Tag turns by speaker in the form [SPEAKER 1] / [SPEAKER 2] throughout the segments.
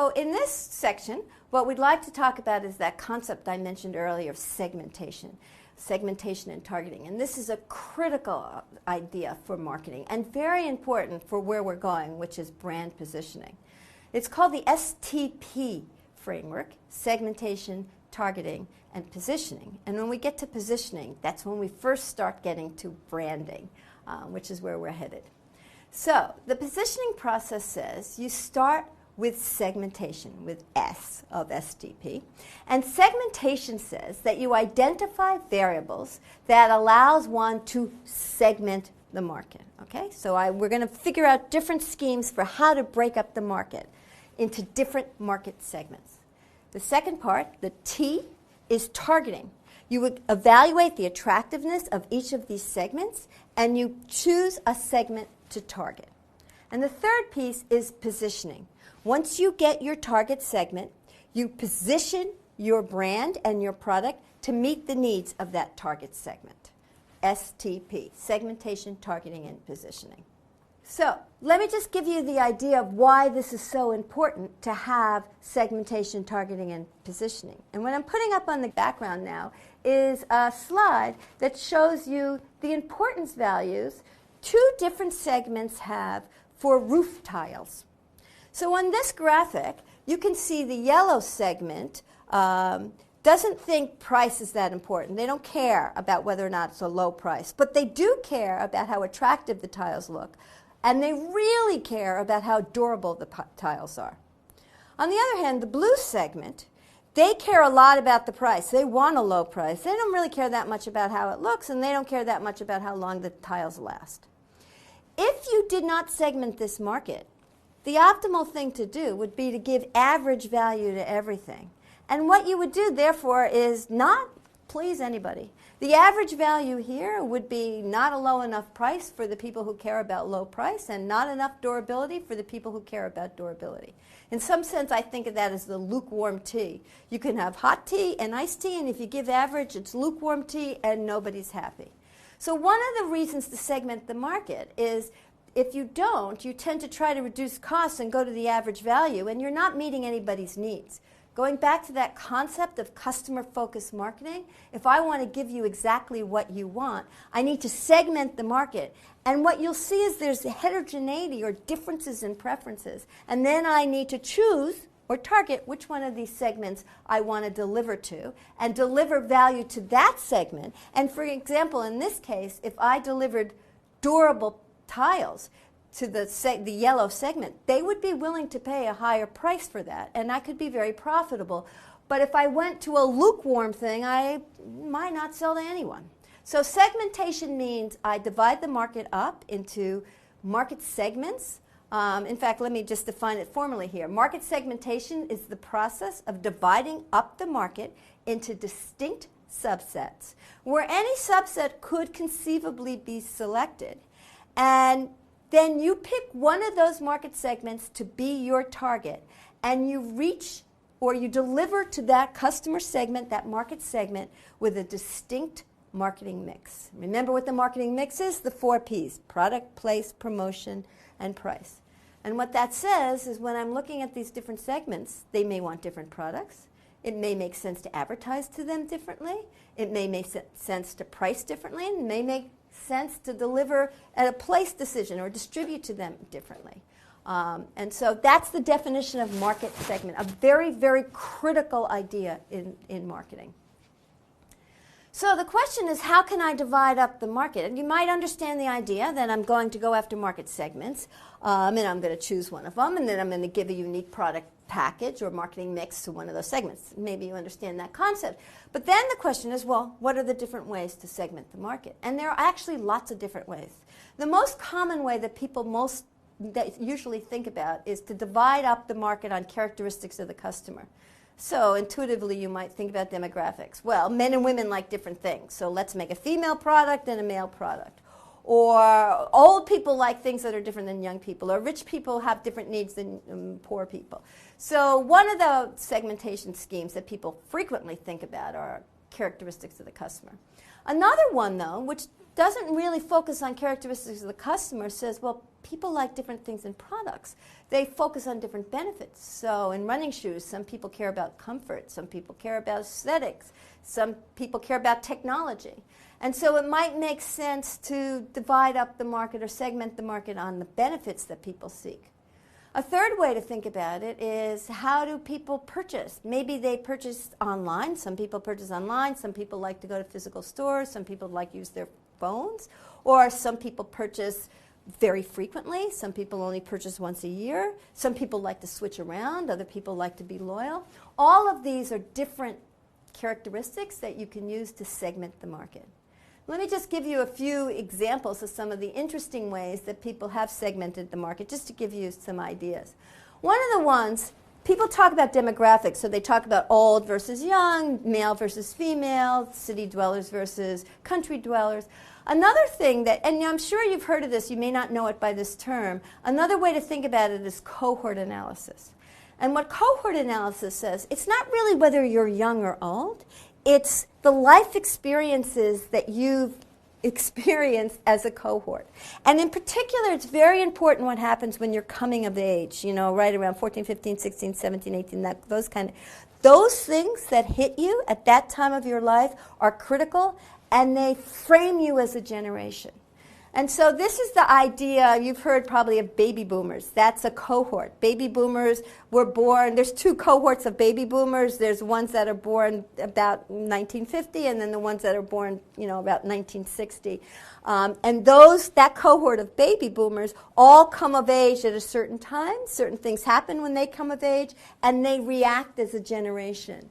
[SPEAKER 1] So in this section, what we'd like to talk about is that concept I mentioned earlier of segmentation and targeting. And this is a critical idea for marketing and very important for where we're going, which is brand positioning. It's called the STP framework, segmentation, targeting, and positioning. And when we get to positioning, that's when we first start getting to branding, which is where we're headed. So the positioning process says you start with segmentation, with S of STP. And segmentation says that you identify variables that allows one to segment the market. Okay? So we're going to figure out different schemes for how to break up the market into different market segments. The second part, the T, is targeting. You would evaluate the attractiveness of each of these segments, and you choose a segment to target. And the third piece is positioning. Once you get your target segment, you position your brand and your product to meet the needs of that target segment. STP, segmentation, targeting, and positioning. So let me just give you the idea of why this is so important to have segmentation, targeting, and positioning. And what I'm putting up on the background now is a slide that shows you the importance values two different segments have for roof tiles. So on this graphic, you can see the yellow segment doesn't think price is that important. They don't care about whether or not it's a low price, but they do care about how attractive the tiles look. And they really care about how durable the tiles are. On the other hand, the blue segment, they care a lot about the price. They want a low price. They don't really care that much about how it looks, and they don't care that much about how long the tiles last. If you did not segment this market, the optimal thing to do would be to give average value to everything. And what you would do, therefore, is not please anybody. The average value here would be not a low enough price for the people who care about low price and not enough durability for the people who care about durability. In some sense, I think of that as the lukewarm tea. You can have hot tea and iced tea, and if you give average, it's lukewarm tea and nobody's happy. So one of the reasons to segment the market is if you don't, you tend to try to reduce costs and go to the average value, and you're not meeting anybody's needs. Going back to that concept of customer-focused marketing, if I want to give you exactly what you want, I need to segment the market. And what you'll see is there's heterogeneity or differences in preferences. And then I need to choose or target which one of these segments I want to deliver to and deliver value to that segment. And for example, in this case, if I delivered durable tiles to the yellow segment, they would be willing to pay a higher price for that, and that could be very profitable. But if I went to a lukewarm thing, I might not sell to anyone. So segmentation means I divide the market up into market segments. In fact, let me just define it formally here. Market segmentation is the process of dividing up the market into distinct subsets, where any subset could conceivably be selected. And then you pick one of those market segments to be your target, and you reach or you deliver to that customer segment, that market segment, with a distinct marketing mix. Remember what the marketing mix is? The 4 Ps: product, place, promotion, and price. And what that says is when I'm looking at these different segments, they may want different products. It may make sense to advertise to them differently. It may make sense to price differently. It may make sense to deliver at a place decision or distribute to them differently. And so that's the definition of market segment, a very, very critical idea in marketing. So the question is, how can I divide up the market? And you might understand the idea that I'm going to go after market segments, and I'm going to choose one of them, and then I'm going to give a unique product package or marketing mix to one of those segments. Maybe you understand that concept. But then the question is, well, what are the different ways to segment the market? And there are actually lots of different ways. The most common way that people that usually think about is to divide up the market on characteristics of the customer. So intuitively, you might think about demographics. Well, men and women like different things, so let's make a female product and a male product. Or old people like things that are different than young people, or rich people have different needs than poor people. So one of the segmentation schemes that people frequently think about are characteristics of the customer. Another one, though, which doesn't really focus on characteristics of the customer, says, well, people like different things in products. They focus on different benefits. So in running shoes, some people care about comfort, some people care about aesthetics, some people care about technology. And so it might make sense to divide up the market or segment the market on the benefits that people seek. A third way to think about it is, how do people purchase? Maybe they purchase online. Some people purchase online. Some people like to go to physical stores. Some people like to use their phones. Or some people purchase very frequently. Some people only purchase once a year. Some people like to switch around. Other people like to be loyal. All of these are different characteristics that you can use to segment the market. Let me just give you a few examples of some of the interesting ways that people have segmented the market, just to give you some ideas. One of the ones, people talk about demographics, so they talk about old versus young, male versus female, city dwellers versus country dwellers. Another thing that, and I'm sure you've heard of this, you may not know it by this term, another way to think about it is cohort analysis. And what cohort analysis says, it's not really whether you're young or old, it's the life experiences that you've experienced as a cohort. And in particular, it's very important what happens when you're coming of age, you know, right around 14, 15, 16, 17, 18, those things that hit you at that time of your life are critical, and they frame you as a generation. And so this is the idea, you've heard probably of baby boomers. That's a cohort. Baby boomers were born, there's two cohorts of baby boomers. There's ones that are born about 1950, and then the ones that are born, you know, about 1960. And that cohort of baby boomers all come of age at a certain time. Certain things happen when they come of age, and they react as a generation.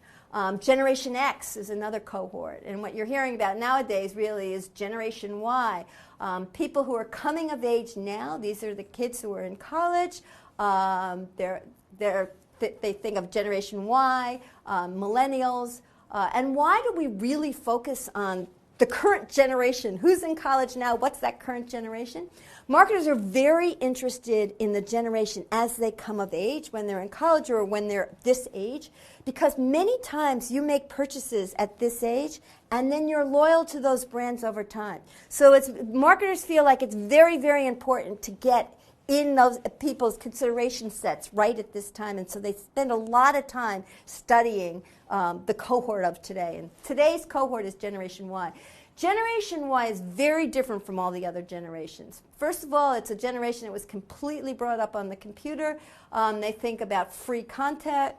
[SPEAKER 1] Generation X is another cohort. And what you're hearing about nowadays really is Generation Y. People who are coming of age now, these are the kids who are in college. They think of Generation Y, millennials. And why do we really focus on the current generation? Who's in college now? What's that current generation? Marketers are very interested in the generation as they come of age, when they're in college or when they're this age, because many times you make purchases at this age and then you're loyal to those brands over time. So marketers feel like it's very, very important to get in those people's consideration sets right at this time, and so they spend a lot of time studying the cohort of today. And today's cohort is Generation Y. Generation Y is very different from all the other generations. First of all, it's a generation that was completely brought up on the computer. They think about free content.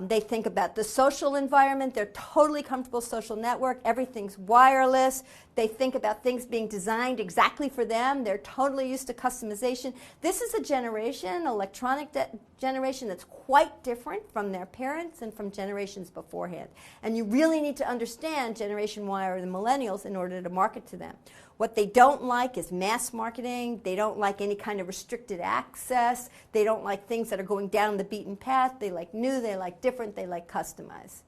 [SPEAKER 1] They think about the social environment. They're totally comfortable social network. Everything's wireless. They think about things being designed exactly for them. They're totally used to customization. This is a generation, electronic generation, that's quite different from their parents and from generations beforehand. And you really need to understand Generation Y or the millennials in order to market to them. What they don't like is mass marketing. They don't like any kind of restricted access. They don't like things that are going down the beaten path. They like new, they like different, they like customized.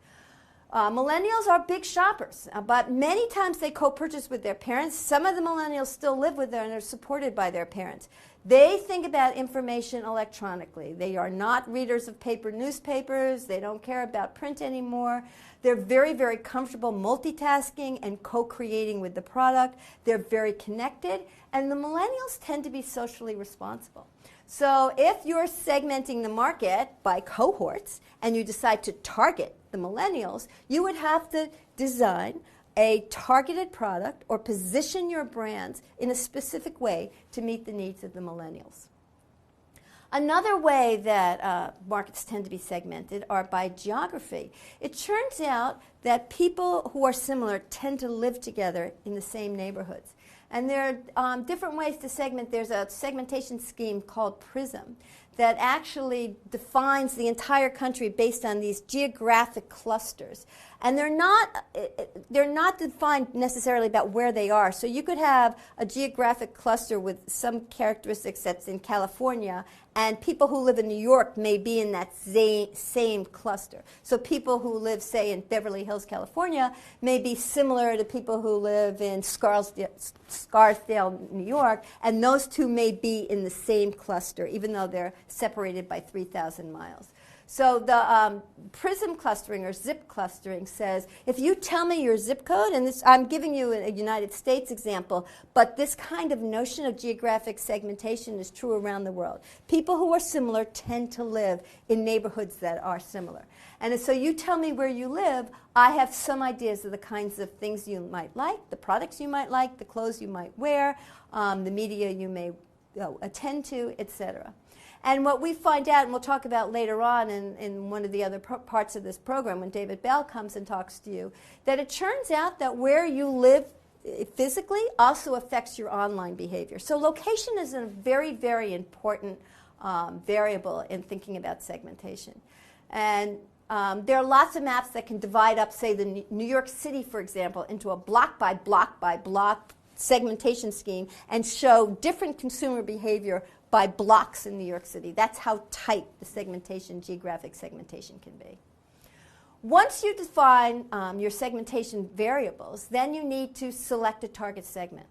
[SPEAKER 1] Millennials are big shoppers, but many times they co-purchase with their parents. Some of the millennials still live with them and are supported by their parents. They think about information electronically. They are not readers of paper newspapers. They don't care about print anymore. They're very, very comfortable multitasking and co-creating with the product. They're very connected, and the millennials tend to be socially responsible. So if you're segmenting the market by cohorts and you decide to target the millennials, you would have to design a targeted product or position your brands in a specific way to meet the needs of the millennials. Another way that markets tend to be segmented are by geography. It turns out that people who are similar tend to live together in the same neighborhoods. And there are different ways to segment. There's a segmentation scheme called PRISM that actually defines the entire country based on these geographic clusters. And they're not defined necessarily about where they are. So you could have a geographic cluster with some characteristics that's in California, and people who live in New York may be in that same cluster. So people who live, say, in Beverly Hills, California, may be similar to people who live in Scarsdale, New York, and those two may be in the same cluster, even though they're separated by 3,000 miles. So the prism clustering or zip clustering says, if you tell me your zip code, and this, I'm giving you a United States example, but this kind of notion of geographic segmentation is true around the world. People who are similar tend to live in neighborhoods that are similar. And so you tell me where you live, I have some ideas of the kinds of things you might like, the products you might like, the clothes you might wear, the media you may attend to, etc. And what we find out, and we'll talk about later on in one of the other parts of this program when David Bell comes and talks to you, that it turns out that where you live physically also affects your online behavior. So location is a very, very important variable in thinking about segmentation. And there are lots of maps that can divide up, say, the New York City, for example, into a block by block by block segmentation scheme and show different consumer behavior by blocks in New York City. That's how tight the segmentation, geographic segmentation can be. Once you define your segmentation variables, then you need to select a target segment.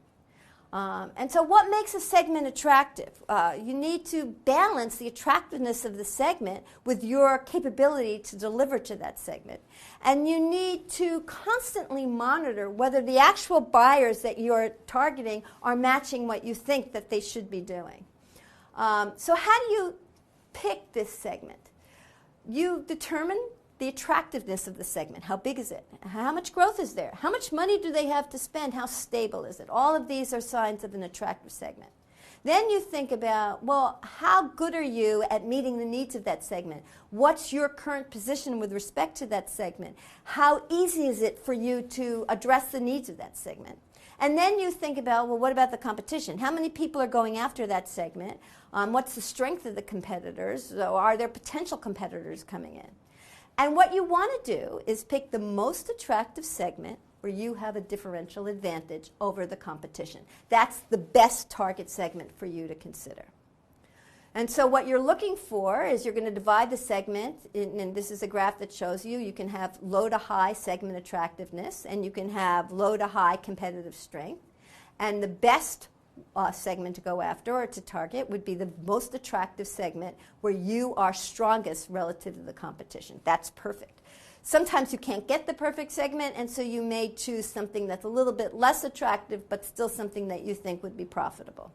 [SPEAKER 1] And so what makes a segment attractive? You need to balance the attractiveness of the segment with your capability to deliver to that segment. And you need to constantly monitor whether the actual buyers that you're targeting are matching what you think that they should be doing. So how do you pick this segment? You determine the attractiveness of the segment. How big is it? How much growth is there? How much money do they have to spend? How stable is it? All of these are signs of an attractive segment. Then you think about, well, how good are you at meeting the needs of that segment? What's your current position with respect to that segment? How easy is it for you to address the needs of that segment? And then you think about, well, what about the competition? How many people are going after that segment? What's the strength of the competitors? So are there potential competitors coming in? And what you want to do is pick the most attractive segment where you have a differential advantage over the competition. That's the best target segment for you to consider. And so what you're looking for is you're going to divide the segment, and this is a graph that shows you can have low to high segment attractiveness, and you can have low to high competitive strength. And the best segment to go after or to target would be the most attractive segment where you are strongest relative to the competition. That's perfect. Sometimes you can't get the perfect segment, and so you may choose something that's a little bit less attractive but still something that you think would be profitable.